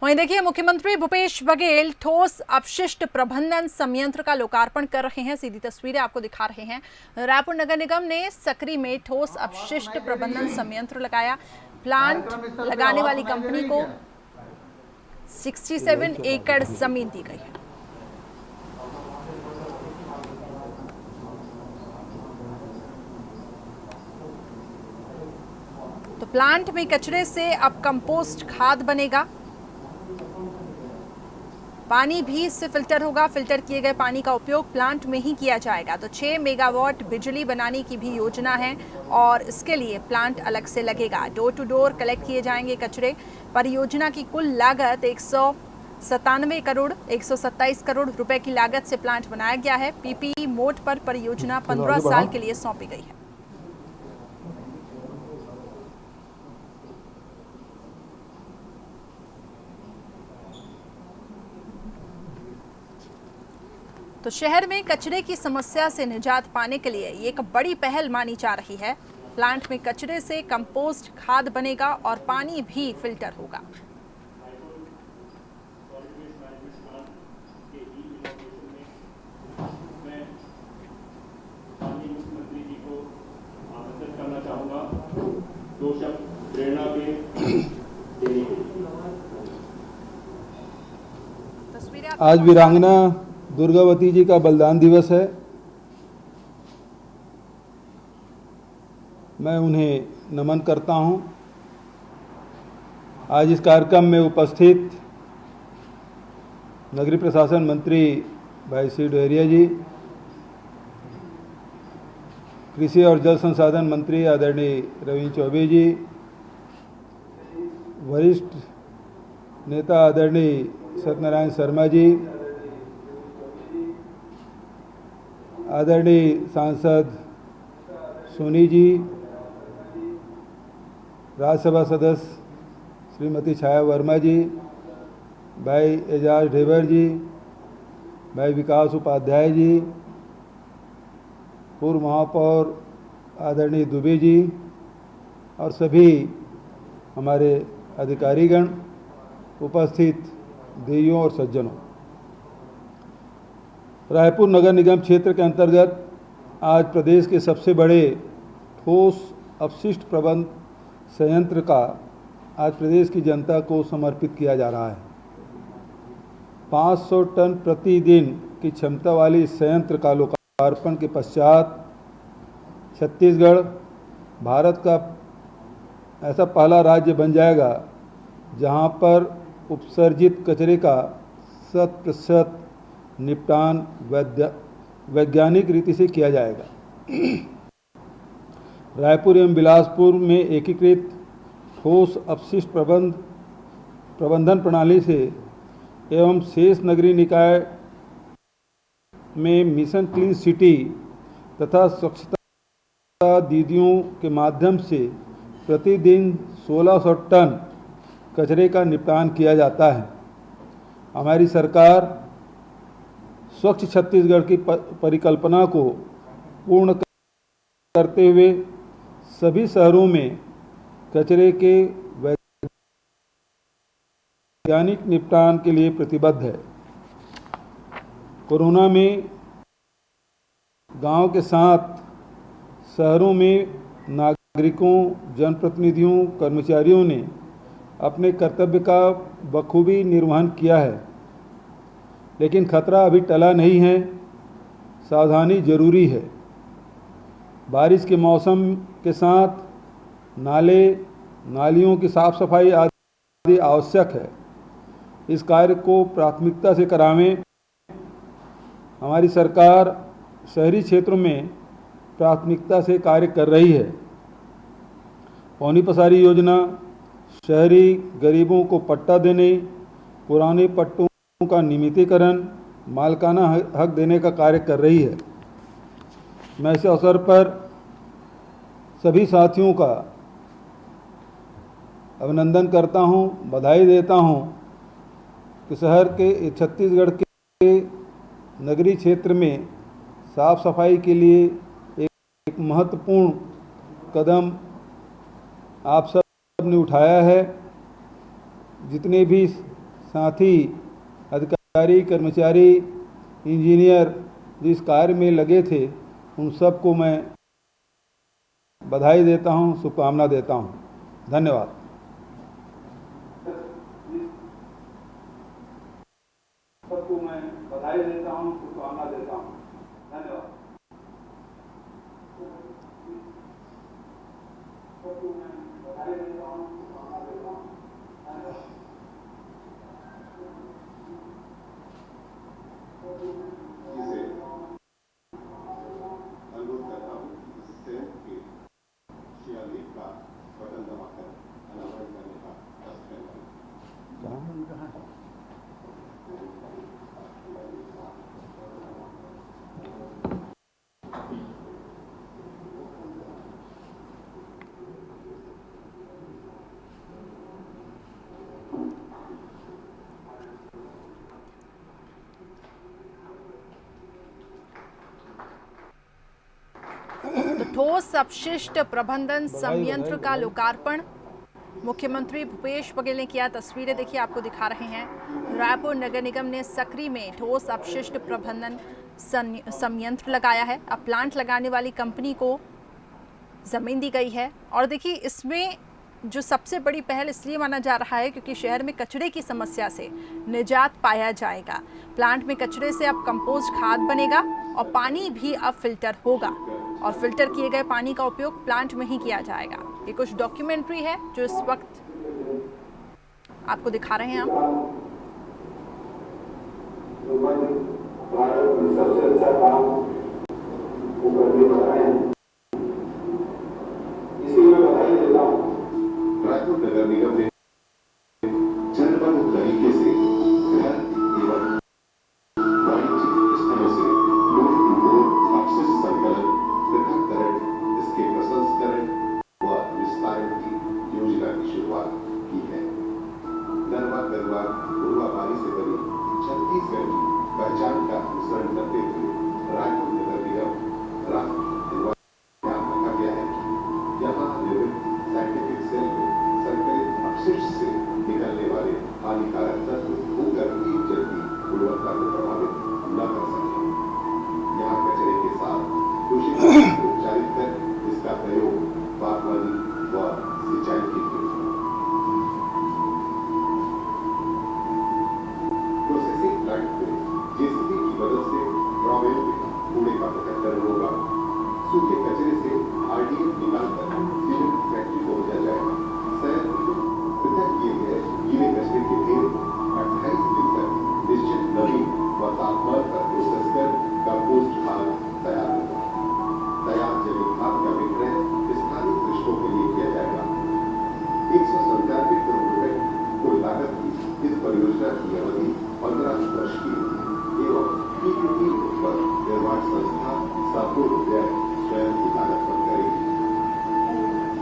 वहीं देखिए, मुख्यमंत्री भूपेश बघेल ठोस अपशिष्ट प्रबंधन संयंत्र का लोकार्पण कर रहे हैं। सीधी तस्वीरें आपको दिखा रहे हैं। रायपुर नगर निगम ने सकरी में ठोस अपशिष्ट प्रबंधन संयंत्र लगाया। प्लांट लगाने वाली कंपनी को 67 एकड़ जमीन दी गई है। तो प्लांट में कचरे से अब कंपोस्ट खाद बनेगा। पानी भी इससे फिल्टर होगा। फिल्टर किए गए पानी का उपयोग प्लांट में ही किया जाएगा। तो 6 मेगावाट बिजली बनाने की भी योजना है और इसके लिए प्लांट अलग से लगेगा। डोर टू डोर कलेक्ट किए जाएंगे कचरे। परियोजना की कुल लागत 127 करोड़ रुपए की लागत से प्लांट बनाया गया है। पीपीपी मोड पर परियोजना 15 साल के लिए सौंपी गई है। तो शहर में कचरे की समस्या से निजात पाने के लिए ये एक बड़ी पहल मानी जा रही है। प्लांट में कचरे से कंपोस्ट खाद बनेगा और पानी भी फिल्टर होगा। आज वीरांगना दुर्गावती जी का बलिदान दिवस है। मैं उन्हें नमन करता हूं। आज इस कार्यक्रम में उपस्थित नगरीय प्रशासन मंत्री भाई श्री डोहरिया जी, कृषि और जल संसाधन मंत्री आदरणीय रविंद्र चौबे जी, वरिष्ठ नेता आदरणीय सत्यनारायण शर्मा जी, आदरणीय सांसद सोनी जी, राज्यसभा सदस्य श्रीमती छाया वर्मा जी, भाई एजाज ढेबर जी, भाई विकास उपाध्याय जी, पूर्व महापौर आदरणीय दुबे जी और सभी हमारे अधिकारीगण, उपस्थित देवियों और सज्जनों। रायपुर नगर निगम क्षेत्र के अंतर्गत आज प्रदेश के सबसे बड़े ठोस अपशिष्ट प्रबंधन संयंत्र का आज प्रदेश की जनता को समर्पित किया जा रहा है। 500 टन प्रतिदिन की क्षमता वाली इस संयंत्र का लोकार्पण के पश्चात छत्तीसगढ़ भारत का ऐसा पहला राज्य बन जाएगा जहां पर उपसर्जित कचरे का 100% निपटान वैज्ञानिक रीति से किया जाएगा। रायपुर एवं बिलासपुर में एकीकृत ठोस अपशिष्ट प्रबंधन प्रणाली से एवं शेष नगरीय निकाय में मिशन क्लीन सिटी तथा स्वच्छता दीदियों के माध्यम से प्रतिदिन 1600 टन कचरे का निपटान किया जाता है। हमारी सरकार स्वच्छ छत्तीसगढ़ की परिकल्पना को पूर्ण करते हुए सभी शहरों में कचरे के वैज्ञानिक निपटान के लिए प्रतिबद्ध है। कोरोना में गांव के साथ शहरों में नागरिकों, जनप्रतिनिधियों, कर्मचारियों ने अपने कर्तव्य का बखूबी निर्वहन किया है, लेकिन खतरा अभी टला नहीं है। सावधानी जरूरी है। बारिश के मौसम के साथ नाले नालियों की साफ सफाई आदि आवश्यक है। इस कार्य को प्राथमिकता से करावें। हमारी सरकार शहरी क्षेत्रों में प्राथमिकता से कार्य कर रही है। पौनी पसारी योजना, शहरी गरीबों को पट्टा देने, पुराने पट्टों का नियमितीकरण, मालिकाना हक देने का कार्य कर रही है। मैं इस अवसर पर सभी साथियों का अभिनंदन करता हूं, बधाई देता हूं कि शहर के छत्तीसगढ़ के नगरीय क्षेत्र में साफ सफाई के लिए एक महत्वपूर्ण कदम आप सब ने उठाया है। जितने भी साथ ही अधिकारी, कर्मचारी, इंजीनियर जिस कार्य में लगे थे उन सबको मैं बधाई देता हूं, शुभकामना देता हूं। धन्यवाद। सबको मैं बधाई देता हूं, शुभकामना देता हूं। धन्यवाद। सबको मैं बधाई देता हूं, शुभकामना देता हूं। धन्यवाद। जिसे अनुरोध करता हूँ कि इस संयंत्र के शिलालेख का बटन दबाकर अनावरण करने का प्रयास करें। तो ठोस अपशिष्ट प्रबंधन संयंत्र का लोकार्पण मुख्यमंत्री भूपेश बघेल ने किया। तस्वीरें देखिए, आपको दिखा रहे हैं। रायपुर नगर निगम ने सकरी में ठोस अपशिष्ट प्रबंधन संयंत्र लगाया है। अब प्लांट लगाने वाली कंपनी को जमीन दी गई है और देखिए इसमें जो सबसे बड़ी पहल इसलिए माना जा रहा है क्योंकि शहर में कचरे की समस्या से निजात पाया जाएगा। प्लांट में कचरे से अब कंपोस्ट खाद बनेगा और पानी भी अब फिल्टर होगा और फिल्टर किए गए पानी का उपयोग प्लांट में ही किया जाएगा। ये कुछ डॉक्यूमेंट्री है जो इस वक्त आपको दिखा रहे हैं हम। सबसे अच्छा काम वो करने वाला है, इसी में बधाई देता हूँ। रायपुर नगर निगम ने चरणबद्ध तरीके से घर एवं वाणिज्यिक स्थलों से डोर टू डोर अपशिष्ट संकलन, पृथक्करण, इसके प्रसंस्करण व विस्तारण की योजना की शुरुआत की है। नरवा गरवा गुरुआ पानी से बनी छत्तीसगढ़ की पहचान का अनुसरण करते हुए रायपुर नगर निगम राष्ट्रीय ध्यान रखा गया है कि यहाँ निर्मित साइंटिफिक सेल में संकलित अपशिष्ट से निकलने वाले हानिकारक तत्व भूगर्भ जल की गुणवत्ता को प्रभावित न कर सके। यहाँ कचरे के साथ दूषित पानी को उपचारित कर इसका प्रयोग बागवानी व सिंचाई के लिए प्रोसेसिंग प्लांट में जेसीबी की मदद से ड्रॉवेल में कूड़े का पृथक्करण होगा। सूखे कचरे से आरडीएफ निकालकर सीमेंट फैक्ट्री को भेजा जाएगा। संयंत्र में पृथक किए गए गीले कचरे के ढेर 28 दिन तक निश्चित नमी व तापमान पर प्रोसेस कर कंपोस्ट खाद तैयार होगा। तैयार जैविक खाद का विक्रय स्थानीय कृषकों के लिए किया जाएगा। 197 करोड़ रुपए कुल लागत की इस परियोजना की अवधि 15 वर्ष की एवं पीपीपी पर निर्माण संस्था संपूर्ण व्यय स्वयं की लागत पर करेगी।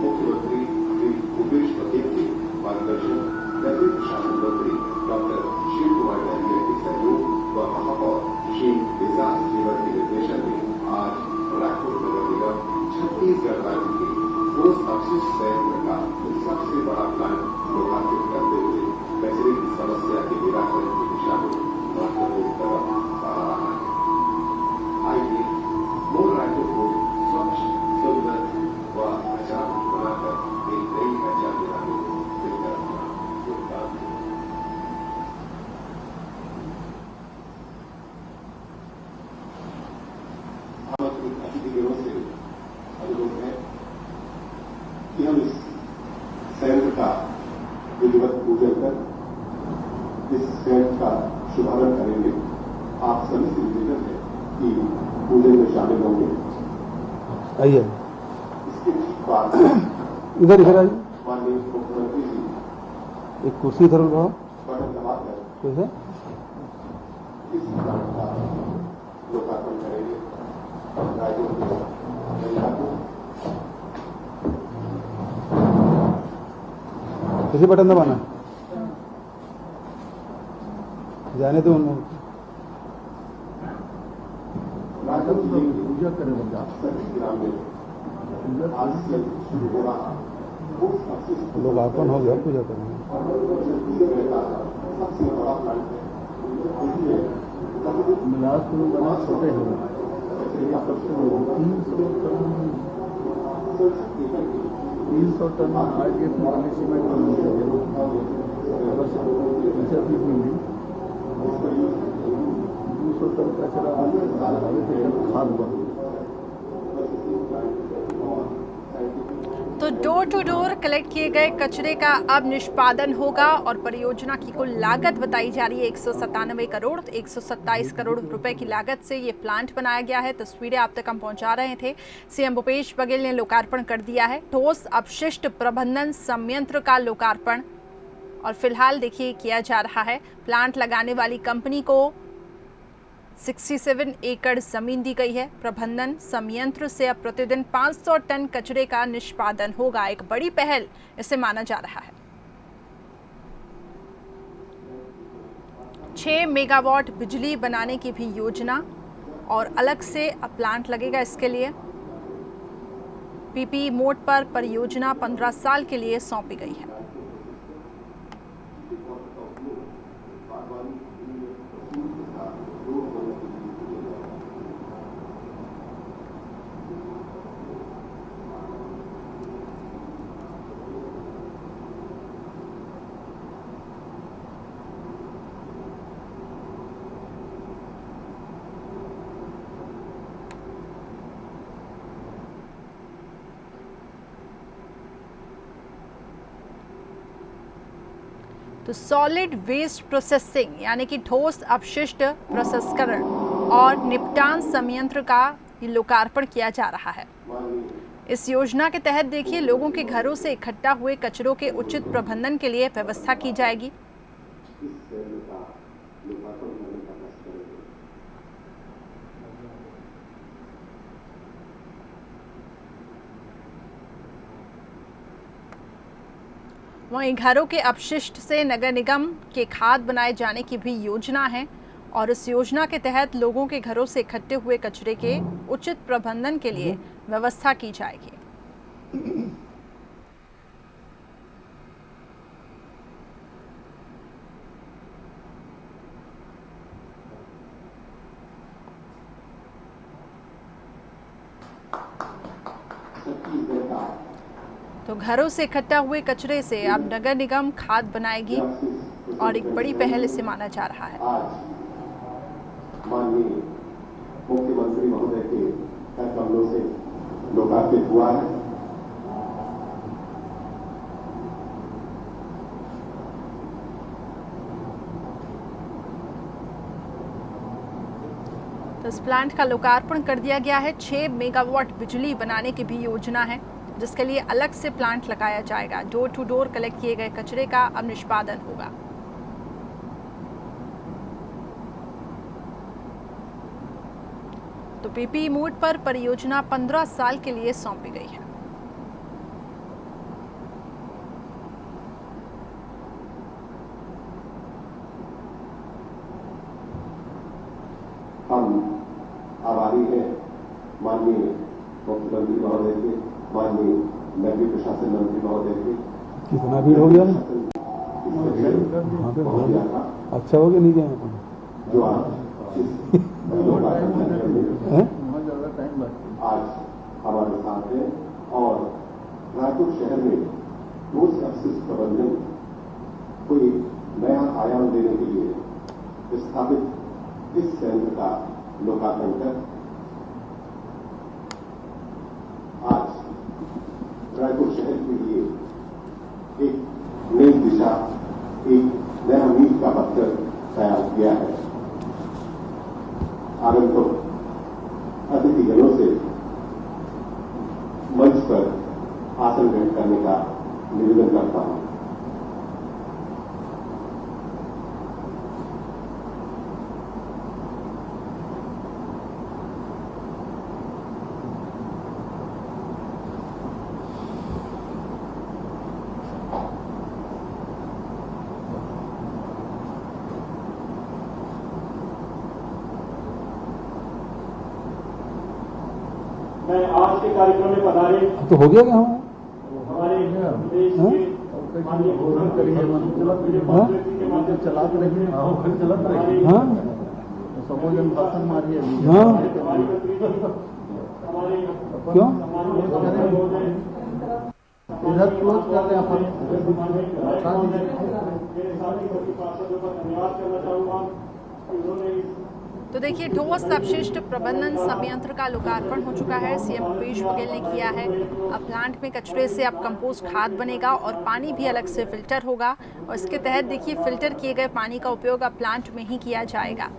मुख्यमंत्री श्री भूपेश बघेल के मार्गदर्शन, नगरीय प्रशासन मंत्री डॉक्टर शिव कुमार डहरिया के सहयोग व महापौर श्री एजाज जेवर के निर्देशन में आज रायपुर नगर निगम छत्तीसगढ़ राज्य के ठोस अपशिष्ट संयंत्र का सबसे बड़ा प्लांट लोकार्पित करते हुए कचरे की समस्या के निराकरण की दिशा में महत्वपूर्ण कदम बढ़ा रहा है। आइए मूल रायपुर को स्वच्छ, सुंदर व कचरा मुक्त बनाकर एक नई पहचान दिलाने में मिलकर अपना योगदान दें। आमंत्रित अतिथिगणों से अनुरोध है कि हम इस संयंत्र का विधिवत पूजन कर इस संयंत्र का शुभारंभ करेंगे। आप सभी से निवेदन है कि पूजन में शामिल होंगे। आइए इसके ठीक बाद इधर इधर आइए। माननीय मुख्यमंत्री जी एक कुर्सी इधर लगाओ। बटन दबाकर कैसे? इस प्लांट का लोकार्पण करेंगे। रायपुर के महिला को किसी बटन दबाना जाने दो उन रायपुर जिले की पूजा करने वाला सभी ग्राम में आज से शुरू हो रहा लोकार्पण हो गया, पूजा करेंगे। छत्तीसगढ़ का सबसे बिलासपुर बना छोटे हो 300 टन आरडीएफ में सीमेंट मिली 200 टन कचरा खाद बन। तो डोर टू डोर कलेक्ट किए गए कचरे का अब निष्पादन होगा और परियोजना की कुल लागत बताई जा रही है 197 करोड़ 127 करोड़ रुपए की लागत से ये प्लांट बनाया गया है। तस्वीरें आप तक हम पहुंचा रहे थे। सीएम भूपेश बघेल ने लोकार्पण कर दिया है ठोस अपशिष्ट प्रबंधन संयंत्र का लोकार्पण और फिलहाल देखिए किया जा रहा है। प्लांट लगाने वाली कंपनी को 67 एकड़ जमीन दी गई है। प्रबंधन संयंत्र से अब प्रतिदिन 500 टन कचरे का निष्पादन होगा। एक बड़ी पहल इसे माना जा रहा है। 6 मेगावाट बिजली बनाने की भी योजना और अलग से अब प्लांट लगेगा इसके लिए। पीपी मोड पर परियोजना 15 साल के लिए सौंपी गई है। तो सॉलिड वेस्ट प्रोसेसिंग यानी कि ठोस अपशिष्ट प्रसंस्करण और निपटान संयंत्र का लोकार्पण किया जा रहा है। इस योजना के तहत देखिए लोगों के घरों से इकट्ठा हुए कचरों के उचित प्रबंधन के लिए व्यवस्था की जाएगी। वहीं घरों के अपशिष्ट से नगर निगम के खाद बनाए जाने की भी योजना है और इस योजना के तहत लोगों के घरों से इकट्ठे हुए कचरे के उचित प्रबंधन के लिए व्यवस्था की जाएगी। तो घरों से इकट्ठा हुए कचरे से अब नगर निगम खाद बनाएगी और एक बड़ी पहल इसे माना जा रहा है। माननीय मुख्यमंत्री महोदय के कमलों से लोकार्पित हुआ है। तो इस प्लांट का लोकार्पण कर दिया गया है। 6 मेगावाट बिजली बनाने की भी योजना है जिसके लिए अलग से प्लांट लगाया जाएगा। डोर टू डोर कलेक्ट किए गए कचरे का अब निष्पादन होगा। तो पीपी मोड पर परियोजना 15 साल के लिए सौंपी गई है। हम आभारी हैं माननीय मुख्यमंत्री महोदय के, माननीय नगरीय प्रशासन मंत्री महोदय के। कितना भीड़ हो गया अच्छा हो गया नहीं गया जो आज हमारे साथ है और रायपुर शहर में ठोस अपशिष्ट प्रबंधन को एक नया आयाम देने के लिए स्थापित इस संयंत्र का लोकार्पण कर आज रायपुर शहर के लिए एक नई दिशा, एक नया मील का पत्थर तैयार किया है। आगंतुक अतिथिगणों से मंच पर आसन ग्रहण करने का निवेदन करता हूं। मैं आज के कार्यक्रम में पधारे तो हो गया क्या हमारे देश के माननीय मुख्यमंत्री के माध्यम से चला के रखिए हाँ सबोजन भाषण मारिए हाँ हमारे क्यों इधर क्लोज कर रहे हैं अपन मेरे साथी सभी पार्षदों का धन्यवाद करना चाहूंगा कि उन्होंने इस तो देखिए, ठोस अपशिष्ट प्रबंधन संयंत्र का लोकार्पण हो चुका है। सीएम भूपेश बघेल ने किया है। अब प्लांट में कचरे से अब कंपोस्ट खाद बनेगा और पानी भी अलग से फिल्टर होगा और इसके तहत देखिए फिल्टर किए गए पानी का उपयोग अब प्लांट में ही किया जाएगा।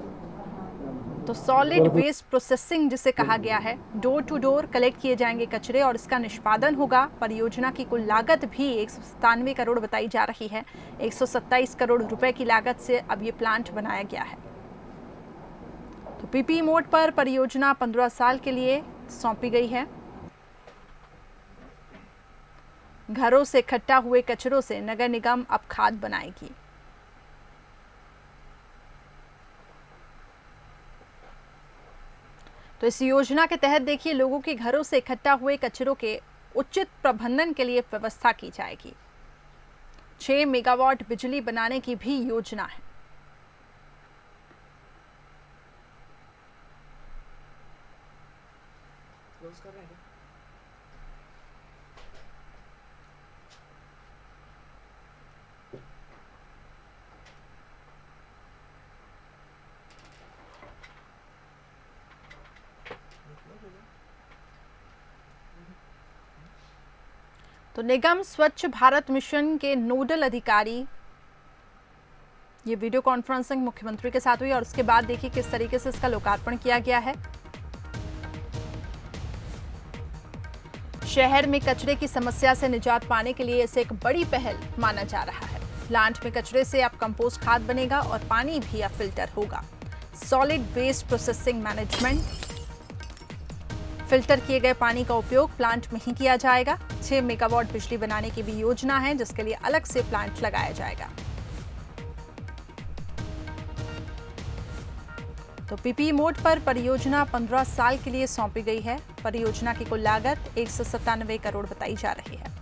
तो सॉलिड वेस्ट प्रोसेसिंग जिसे कहा गया है, डोर टू डोर कलेक्ट किए जाएंगे कचरे और इसका निष्पादन होगा। परियोजना की कुल लागत भी 197 करोड़ बताई जा रही है। 127 करोड़ रुपए की लागत से अब ये प्लांट बनाया गया है। तो पीपी मोड पर परियोजना 15 साल के लिए सौंपी गई है। घरों से इकट्ठा हुए कचरों से नगर निगम अब खाद बनाएगी। तो इस योजना के तहत देखिए लोगों के घरों से इकट्ठा हुए कचरों के उचित प्रबंधन के लिए व्यवस्था की जाएगी। 6 मेगावाट बिजली बनाने की भी योजना है। तो निगम स्वच्छ भारत मिशन के नोडल अधिकारी ये वीडियो कॉन्फ्रेंसिंग मुख्यमंत्री के साथ हुई और उसके बाद देखिए किस तरीके से इसका लोकार्पण किया गया है। शहर में कचरे की समस्या से निजात पाने के लिए इसे एक बड़ी पहल माना जा रहा है। प्लांट में कचरे से अब कंपोस्ट खाद बनेगा और पानी भी अब फिल्टर होगा। Solid waste processing management, filter किए गए पानी का उपयोग प्लांट में ही किया जाएगा। 6 मेगावाट बिजली बनाने की भी योजना है जिसके लिए अलग से प्लांट लगाया जाएगा। तो पीपी मोड पर परियोजना 15 साल के लिए सौंपी गई है। परियोजना की कुल लागत 197 करोड़ बताई जा रही है।